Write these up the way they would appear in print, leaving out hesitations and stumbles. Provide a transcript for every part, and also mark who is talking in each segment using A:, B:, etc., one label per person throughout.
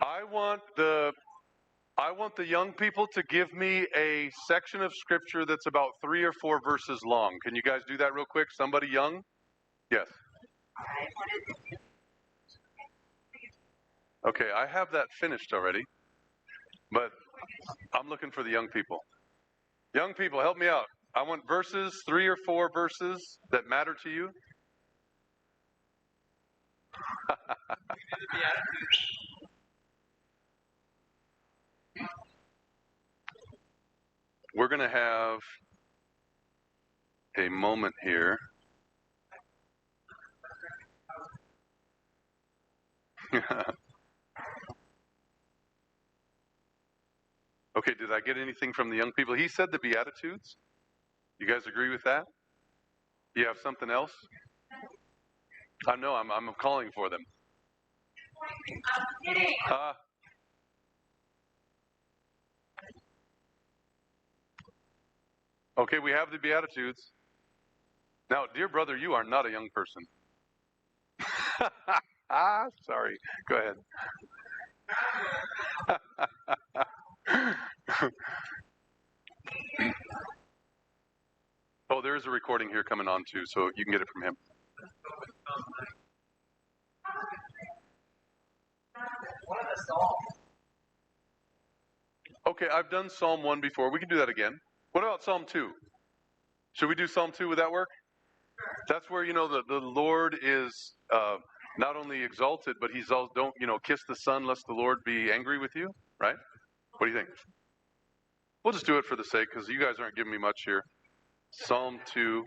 A: I want the young people to give me a section of scripture that's about 3 or 4 verses long. Can you guys do that real quick? Somebody young? Yes. Okay, I have that finished already, but I'm looking for the young people. Young people, help me out. I want verses, 3 or 4 verses that matter to you. We're going to have a moment here. Okay, did I get anything from the young people? He said the Beatitudes. You guys agree with that? You have something else? I know, I'm calling for them. Okay, we have the Beatitudes. Now, dear brother, you are not a young person. Sorry. Go ahead. Oh, there is a recording here coming on too, so you can get it from him. Okay, I've done Psalm 1 before. We can do that again. What about Psalm 2? Should we do Psalm 2? Would that work? That's where, the Lord is not only exalted, but he's also, don't, kiss the Son lest the Lord be angry with you, right? What do you think? We'll just do it for the sake, because you guys aren't giving me much here. Psalm 2.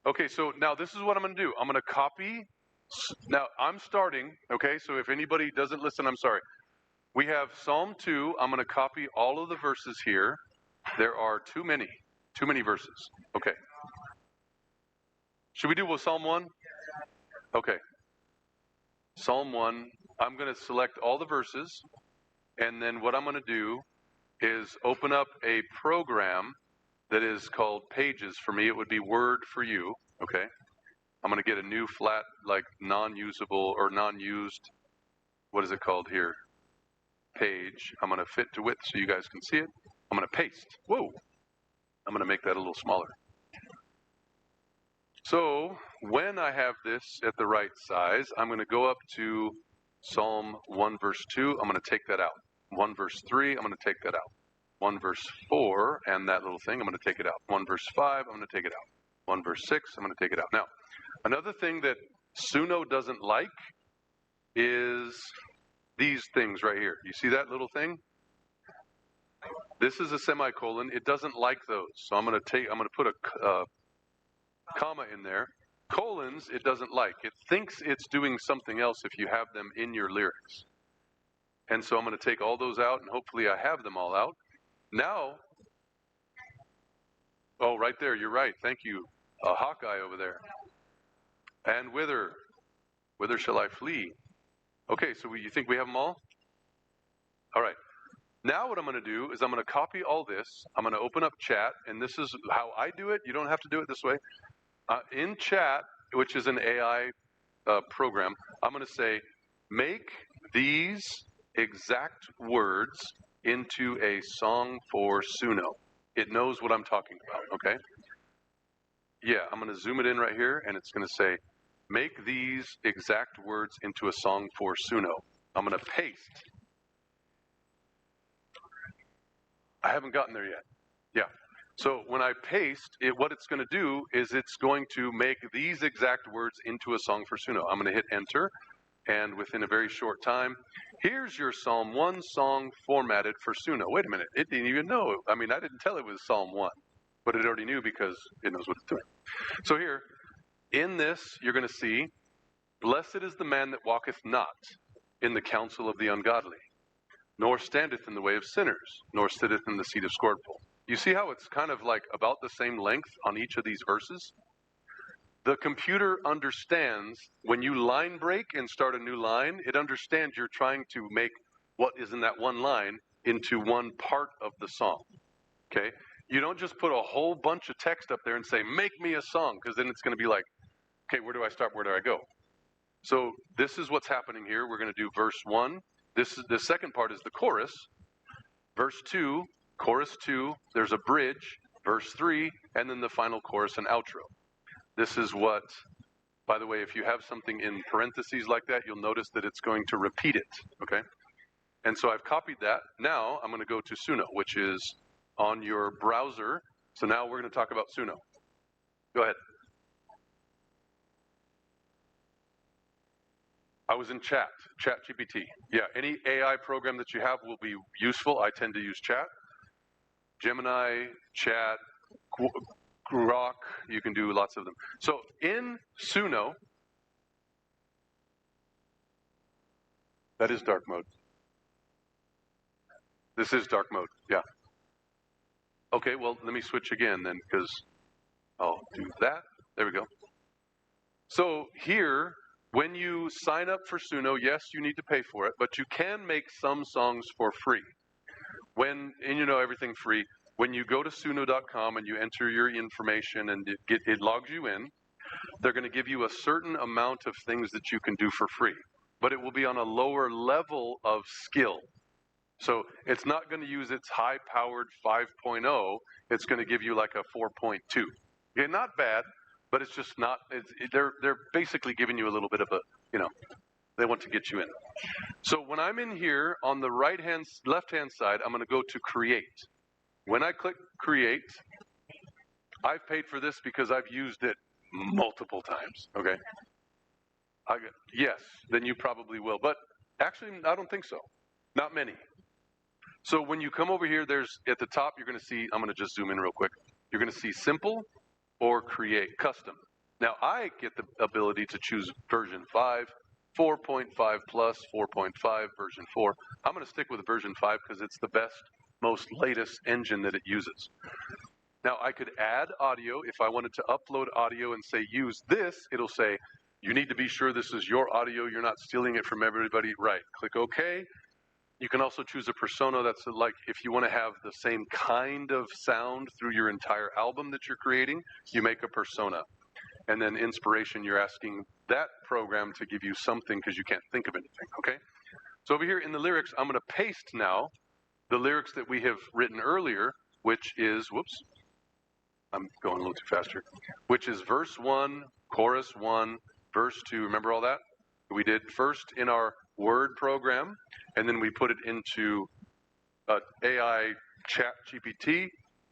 A: Okay, so now this is what I'm going to do. I'm going to copy. Now, I'm starting, okay? So if anybody doesn't listen, I'm sorry. We have Psalm 2. I'm going to copy all of the verses here. There are too many verses. Okay. Should we do Psalm 1? Okay. Psalm 1. I'm going to select all the verses, and then what I'm going to do is open up a program that is called Pages. For me, it would be Word for you. Okay. I'm going to get a new flat, like non-usable or non-used, what is it called here? Page. I'm going to fit to width so you guys can see it. I'm going to paste. Whoa. I'm going to make that a little smaller. So when I have this at the right size, I'm going to go up to Psalm 1 verse 2. I'm going to take that out. 1 verse 3, I'm going to take that out. 1 verse 4, and that little thing, I'm going to take it out. 1 verse 5, I'm going to take it out. 1 verse 6, I'm going to take it out. Now, another thing that SUNO doesn't like is these things right here. You see that little thing? This is a semicolon. It doesn't like those. So I'm going to put a comma in there. Colons, it doesn't like. It thinks it's doing something else if you have them in your lyrics. And so I'm going to take all those out, and hopefully I have them all out. Now, oh, right there, you're right. Thank you. A Hawkeye over there. And whither shall I flee? Okay, so you think we have them all? All right. Now what I'm going to do is I'm going to copy all this. I'm going to open up chat, and this is how I do it. You don't have to do it this way. In chat, which is an AI program, I'm going to say, make these exact words into a song for SUNO. It knows what I'm talking about, okay? Yeah, I'm going to zoom it in right here, and it's going to say, make these exact words into a song for SUNO. I'm going to paste. I haven't gotten there yet. Yeah. So when I paste, what it's going to do is it's going to make these exact words into a song for SUNO. I'm going to hit enter, and within a very short time, here's your Psalm 1 song formatted for SUNO. Wait a minute, it didn't even know. I mean, I didn't tell it was Psalm 1, but it already knew because it knows what it's doing. So here, in this, you're going to see, blessed is the man that walketh not in the counsel of the ungodly, nor standeth in the way of sinners, nor sitteth in the seat of scornful. You see how it's kind of like about the same length on each of these verses? The computer understands when you line break and start a new line, it understands you're trying to make what is in that one line into one part of the song. Okay? You don't just put a whole bunch of text up there and say, make me a song, because then it's going to be like, okay, where do I start? Where do I go? So this is what's happening here. We're going to do verse 1. The second part is the chorus. Verse 2, chorus 2, there's a bridge, verse 3, and then the final chorus and outro. This is what, by the way, if you have something in parentheses like that, you'll notice that it's going to repeat it, okay? And so I've copied that. Now I'm going to go to SUNO, which is on your browser. So now we're going to talk about SUNO. Go ahead. I was in ChatGPT. Yeah, any AI program that you have will be useful. I tend to use Chat. Gemini, Chat, Grok, you can do lots of them. So in SUNO, that is dark mode. This is dark mode, yeah. Okay, well, let me switch again then, because I'll do that. There we go. So here, when you sign up for SUNO, yes, you need to pay for it, but you can make some songs for free. And you know everything free. When you go to suno.com and you enter your information and it logs you in, they're going to give you a certain amount of things that you can do for free, but it will be on a lower level of skill. So it's not going to use its high-powered 5.0. It's going to give you like a 4.2. Okay, not bad, but it's just not. They're basically giving you a little bit of a, they want to get you in. So when I'm in here on the left-hand side, I'm going to go to Create. When I click Create, I've paid for this because I've used it multiple times. Okay. Yes, then you probably will, but actually, I don't think so. Not many. So when you come over here, there's at the top, you're going to see, I'm going to just zoom in real quick. You're going to see Simple or Create Custom. Now, I get the ability to choose version 5, 4.5 plus, 4.5, version 4. I'm going to stick with version 5 because it's the best, most latest engine that it uses. Now, I could add audio. If I wanted to upload audio and say use this, it'll say, you need to be sure this is your audio. You're not stealing it from everybody. Right. Click OK. You can also choose a persona that's like if you want to have the same kind of sound through your entire album that you're creating, you make a persona. And then inspiration, you're asking that program to give you something because you can't think of anything, okay? So over here in the lyrics, I'm going to paste now the lyrics that we have written earlier, which is, whoops, I'm going a little too fast here, which is verse 1, chorus 1, verse 2. Remember all that? We did first in our Word program, and then we put it into AI ChatGPT,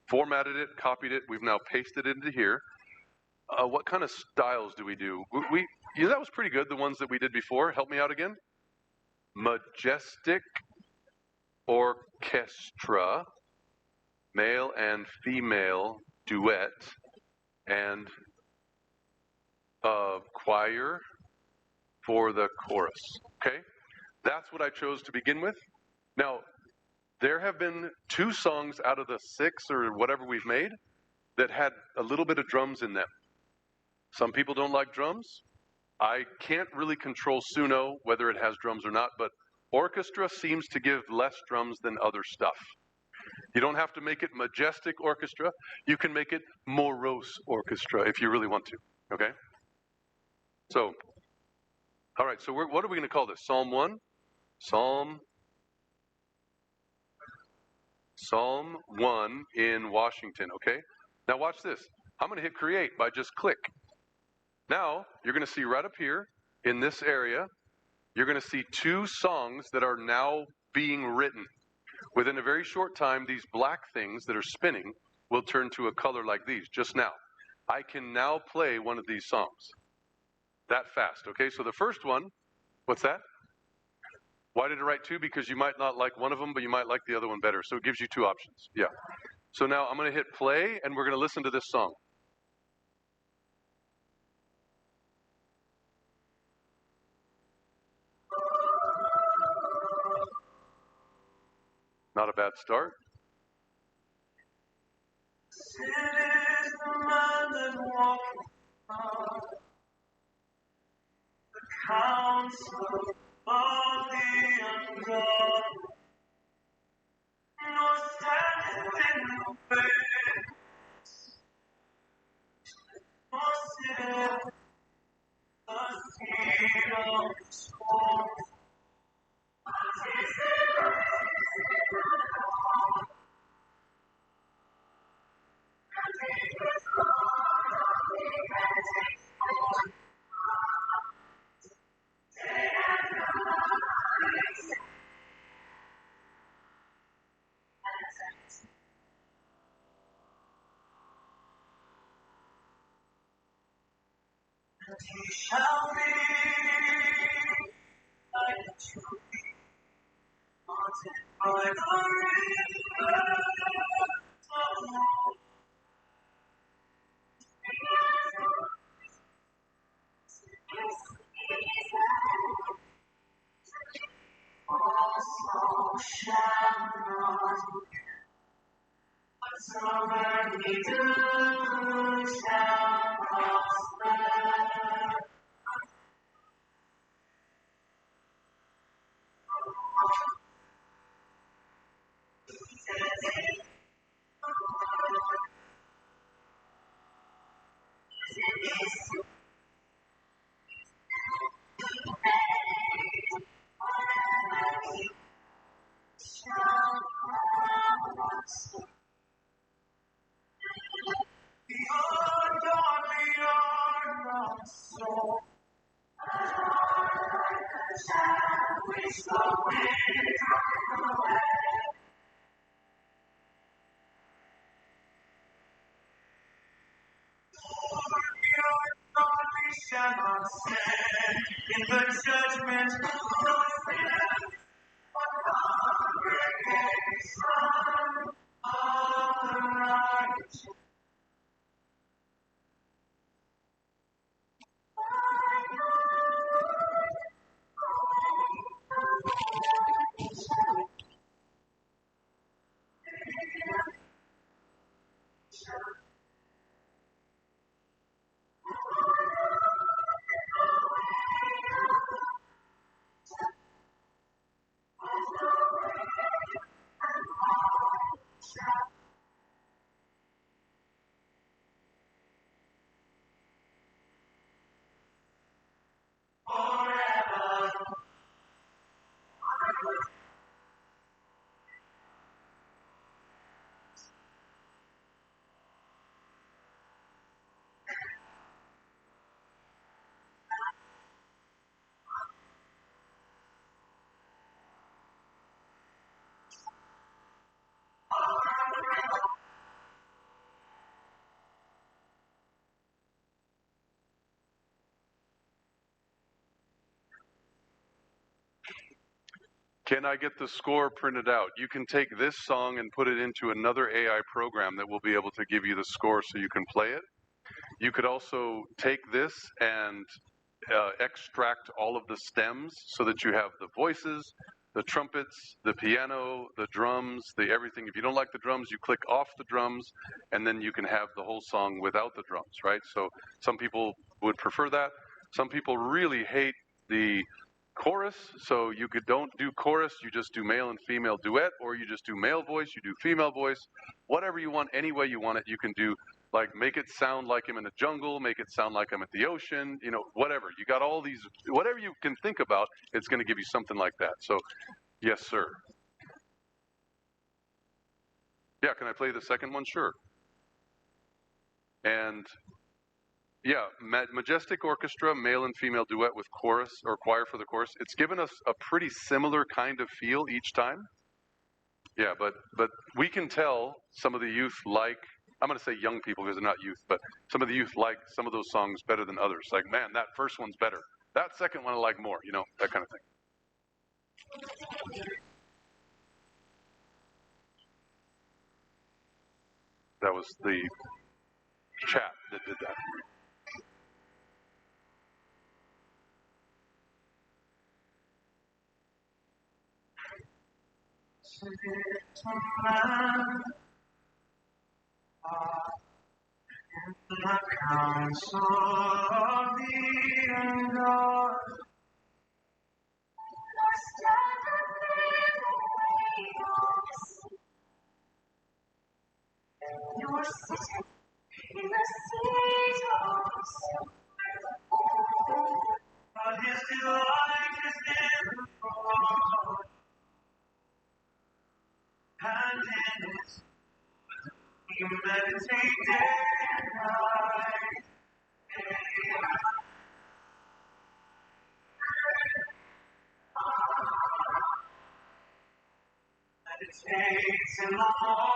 A: formatted it, copied it. We've now pasted it into here. What kind of styles do we do? That was pretty good, the ones that we did before. Help me out again. Majestic orchestra, male and female duet, and choir for the chorus. Okay? That's what I chose to begin with. Now, there have been 2 songs out of the 6 or whatever we've made that had a little bit of drums in them. Some people don't like drums. I can't really control SUNO, whether it has drums or not, but orchestra seems to give less drums than other stuff. You don't have to make it majestic orchestra. You can make it morose orchestra if you really want to, okay? So, all right, so what are we going to call this? Psalm 1? Psalm 1 in Washington, okay? Now watch this. I'm going to hit create by just click. Now, you're going to see right up here in this area, you're going to see 2 songs that are now being written. Within a very short time, these black things that are spinning will turn to a color like these, just now. I can now play one of these songs. That fast, okay? So the first one, what's that? Why did it write 2? Because you might not like one of them, but you might like the other one better. So it gives you 2 options. Yeah. So now I'm going to hit play, and we're going to listen to this song. Not a bad start.
B: Is the man that walketh not the counsel of the ungodly, nor standeth in the way, nor sitteth the seat He shall be like a tree planted by the rivers of life. Also shall not whatsoever he do shall prosper. The ungodly are not so. Which the wind drive away. The ungodly shall not stand in the judgment, nor sit on the congregation of the righteous.
A: Can I get the score printed out? You can take this song and put it into another AI program that will be able to give you the score so you can play it. You could also take this and extract all of the stems so that you have the voices, the trumpets, the piano, the drums, the everything. If you don't like the drums, you click off the drums, and then you can have the whole song without the drums, right? So some people would prefer that. Some people really hate the chorus, so don't do chorus, you just do male and female duet, or you just do male voice, you do female voice, whatever you want, any way you want it, you can do. Like, make it sound like I'm in the jungle, make it sound like I'm at the ocean, whatever. You got all these, whatever you can think about, it's going to give you something like that. So, yes, sir. Yeah, can I play the second one? Sure. And yeah, Majestic Orchestra, male and female duet with chorus or choir for the chorus. It's given us a pretty similar kind of feel each time. Yeah, but we can tell some of the youth like, I'm going to say young people because they're not youth, but some of the youth like some of those songs better than others. Like, man, that first one's better. That second one I like more, that kind of thing. That was the chat that did that.
B: The counsel of the ungodly. You are sitting in the seat of silver. But his delight is in the Lord. meditate day and night. Meditates in the law.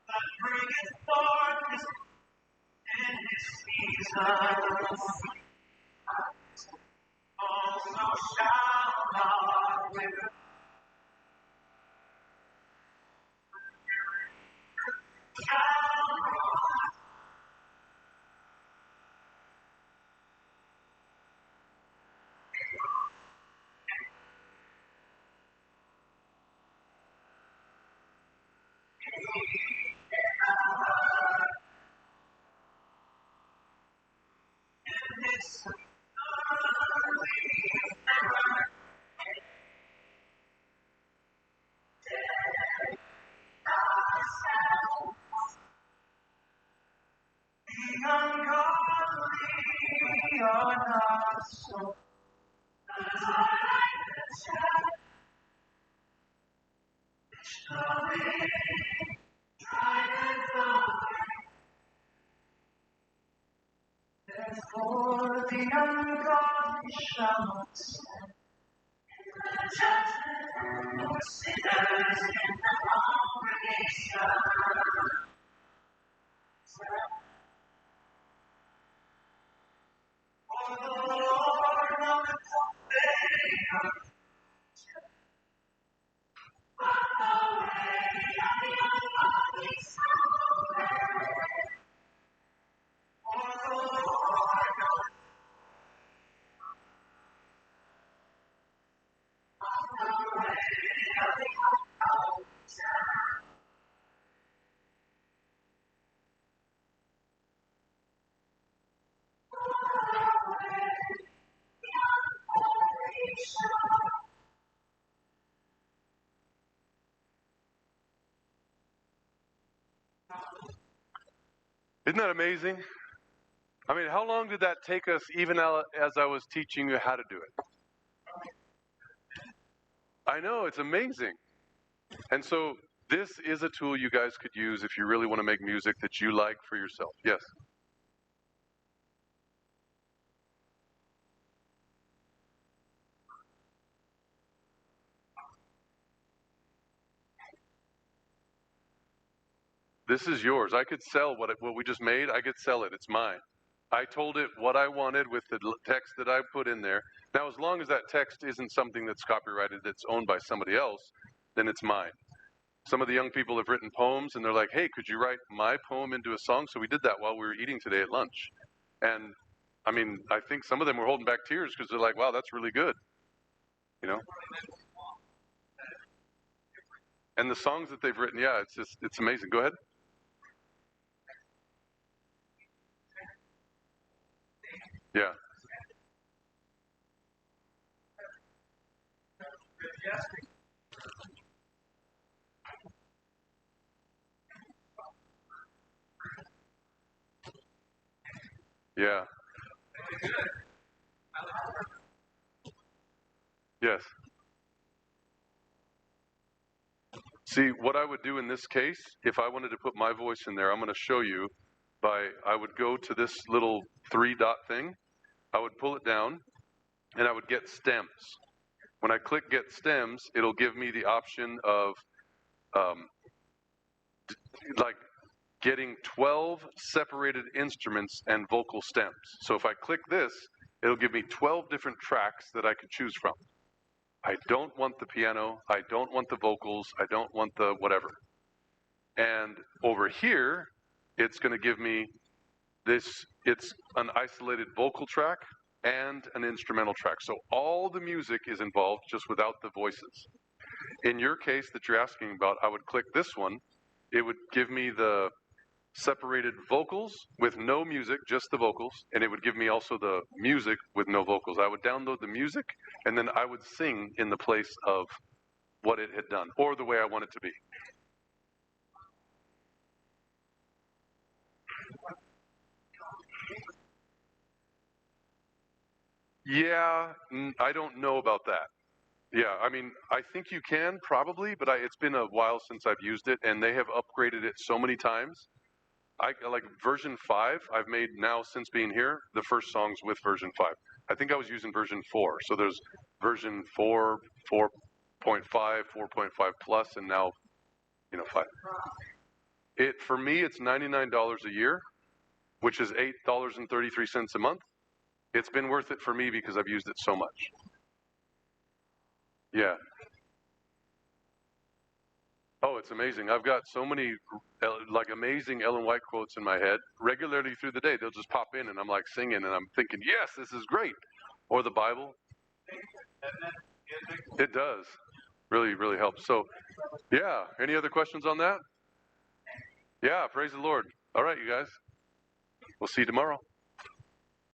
B: That bringeth forth his in his seasons. Also shall not wither. The ungodly are not so. Therefore the ungodly shall not stand. Nor sinners in the congregation. For the Lord loveth the faithful. For the Lord knoweth
A: Isn't that amazing? I mean, how long did that take us, even as I was teaching you how to do it? I know, it's amazing. And so this is a tool you guys could use if you really want to make music that you like for yourself. Yes? This is yours. I could sell what we just made. I could sell it. It's mine. I told it what I wanted with the text that I put in there. Now, as long as that text isn't something that's copyrighted, that's owned by somebody else, then it's mine. Some of the young people have written poems, and they're like, hey, could you write my poem into a song? So we did that while we were eating today at lunch. And, I mean, I think some of them were holding back tears because they're like, wow, that's really good. You know? And the songs that they've written, yeah, it's amazing. Go ahead. Yeah. Yeah. Yes. See, what I would do in this case, if I wanted to put my voice in there, I'm going to show you I would go to this little 3-dot thing, I would pull it down, and I would get stems. When I click get stems, it'll give me the option of like getting 12 separated instruments and vocal stems. So if I click this, it'll give me 12 different tracks that I could choose from. I don't want the piano, I don't want the vocals, I don't want the whatever. And over here, it's going to give me this, it's an isolated vocal track and an instrumental track. So all the music is involved just without the voices. In your case that you're asking about, I would click this one. It would give me the separated vocals with no music, just the vocals, and it would give me also the music with no vocals. I would download the music, and then I would sing in the place of what it had done, or the way I want it to be. Yeah, I don't know about that. Yeah, I mean, I think you can probably, but it's been a while since I've used it, and they have upgraded it so many times. I like version 5 I've made now since being here, the first songs with version 5. I think I was using version 4. So there's version 4, 4.5, 4.5 plus, and now, 5. It for me it's $99 a year, which is $8.33 a month. It's been worth it for me because I've used it so much. Yeah. Oh, it's amazing. I've got so many like amazing Ellen White quotes in my head regularly through the day. They'll just pop in and I'm like singing and I'm thinking, yes, this is great. Or the Bible. It does. Really, really helps. So, yeah. Any other questions on that? Yeah, praise the Lord. All right, you guys. We'll see you tomorrow.